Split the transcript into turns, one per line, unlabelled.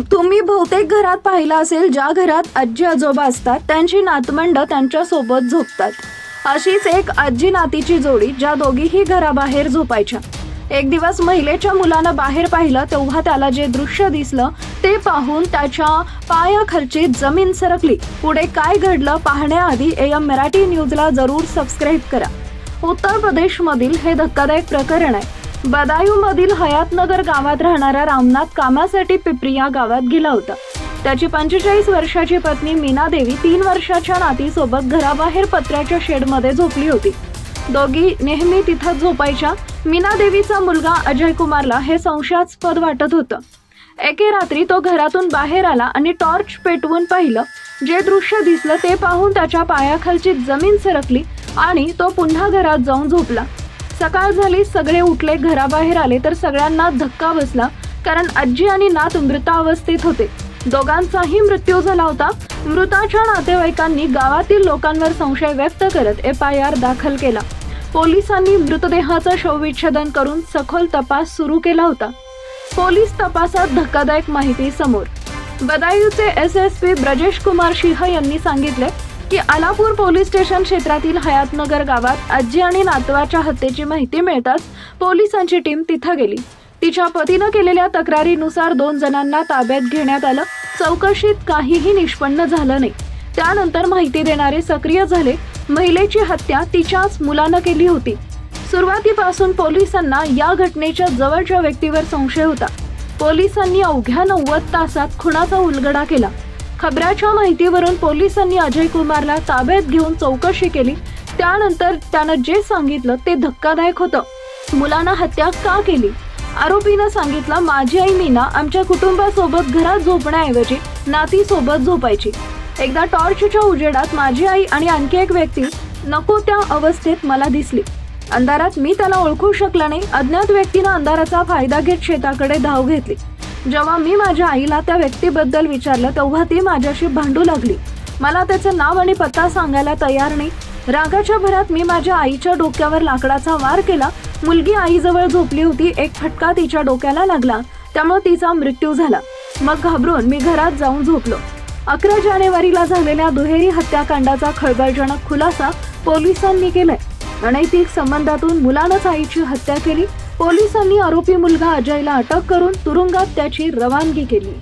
तुम्ही बहुतेक घरात पाहिलं असेल, ज्या घरात आजी आजोबा असतात त्यांची नातवंड त्यांच्या सोबत झोपतात। अशीच एक आजी नातीची जोडी, ज्या दोघीही घराबाहेर झोपायच्या। एक दिवस महिलेच्या मुलानं बाहेर पाहिलं तेव्हा त्याला जे दृश्य दिसलं ते पाहून त्याच्या पायाखालची जमीन सरकली। पुढे काय घडलं पाहण्याआधी AM मराठी न्यूजला जरूर सबस्क्राईब करा। उत्तर प्रदेशमधील हे धक्कादायक प्रकरण आहे। बदायूंमधील हयातनगर गावात राहणारा रामनाथ कामासाठी पिपरी या गावात गेला होता। त्याची 45 वर्षाची पत्नी मीना देवी 3 वर्षाच्या नातीसोबत घराबाहेर पत्र्याच्या शेडमध्ये झोपली होती। दोघी नेहमी तिथंच झोपायच्या। मीना देवीचा मुलगा अजय कुमारला हे संशयास्पद वाटत होतं। एके रात्री तो घरातून बाहेर आला आणि टॉर्च पेटवून पाहिलं। जे दृश्य दिसलं ते पाहून त्याच्या पायाखालची जमीन सरकली आणि तो पुन्हा घरात जाऊन झोपला। सकाळ झाली, सगळे उठले, घराबाहेर आले तर सगळ्यांना धक्का बसला, कारण आजी आणि नात मृतावस्थेत होते। दोघांचाही मृत्यू झाला होता। मृताच्या नातेवाईकांनी गावातील लोकांवर संशय व्यक्त करत FIR दाखल केला। पोलिसांनी मृतदेहाचं शवविच्छेदन करून सखोल तपास सुरू केला होता। पोलीस तपासात धक्कादायक माहिती समोर। बदायूचे SSP ब्रजेश कुमार सिंह यांनी सांगितले की आलापूर पोलीस स्टेशन क्षेत्रातील हयातनगर गावात आजी आणि नातवाच्या हत्येची माहिती मिळताच पोलिसांची टीम तिथं गेली। तिच्या पतीनं केलेल्या तक्रारीनुसार 2 जणांना ताब्यात घेण्यात आलं। चौकशीत काहीही निष्पन्न झालं नाही। त्यानंतर माहिती देणारे सक्रिय झाले। महिलेची हत्या तिच्याच मुलानं केली होती। सुरुवातीपासून पोलिसांना या घटनेच्या जवळच्या व्यक्तीवर संशय होता। पोलिसांनी अवघ्या 90 तासात खुनाचा उलगडा केला। खबराच्या माहितीवरून पोलिसांनी अजय कुमारला ताब्यात घेऊन चौकशी केली। त्यानंतर त्यानं जे सांगितलं ते धक्कादायक होतं। मुलानं हत्या का केली? आरोपीनं सांगितलं, माझी आई मीना आमच्या कुटुंबासोबत घरात झोपण्याऐवजी नातीसोबत झोपायची। एकदा टॉर्चच्या उजेडात माझी आई आणि आणखी एक व्यक्ती नको त्या अवस्थेत मला दिसली। अंधारात मी त्याला ओळखू शकला नाही। अज्ञात व्यक्तीनं अंधाराचा फायदा घेत शेताकडे धाव घेतली। जेव्हा मी माझ्या आईला त्या व्यक्तीबद्दल विचारलं तेव्हा ती माझ्याशी भांडू लागली। मला त्याचं नाव आणि पत्ता सांगायला तयार नाही। रागाच्या भरात मी माझ्या आईच्या डोक्यावर लाकडाचा वार केला। मुलगी आईजवळ झोपली होती। एक फटका तिच्या डोक्याला लागला, त्यामुळे तिचा मृत्यू झाला। मग घाबरून मी घरात जाऊन झोपलो। 11 जानेवारीला झालेल्या दुहेरी हत्याकांडाचा खळबळजनक खुलासा पोलिसांनी केलाय। अनैतिक संबंधातून मुलानंच आईची हत्या केली। पोलिसांनी आरोपी मुलगा अजयला अटक करून तुरुंगात त्याची रवानगी केली।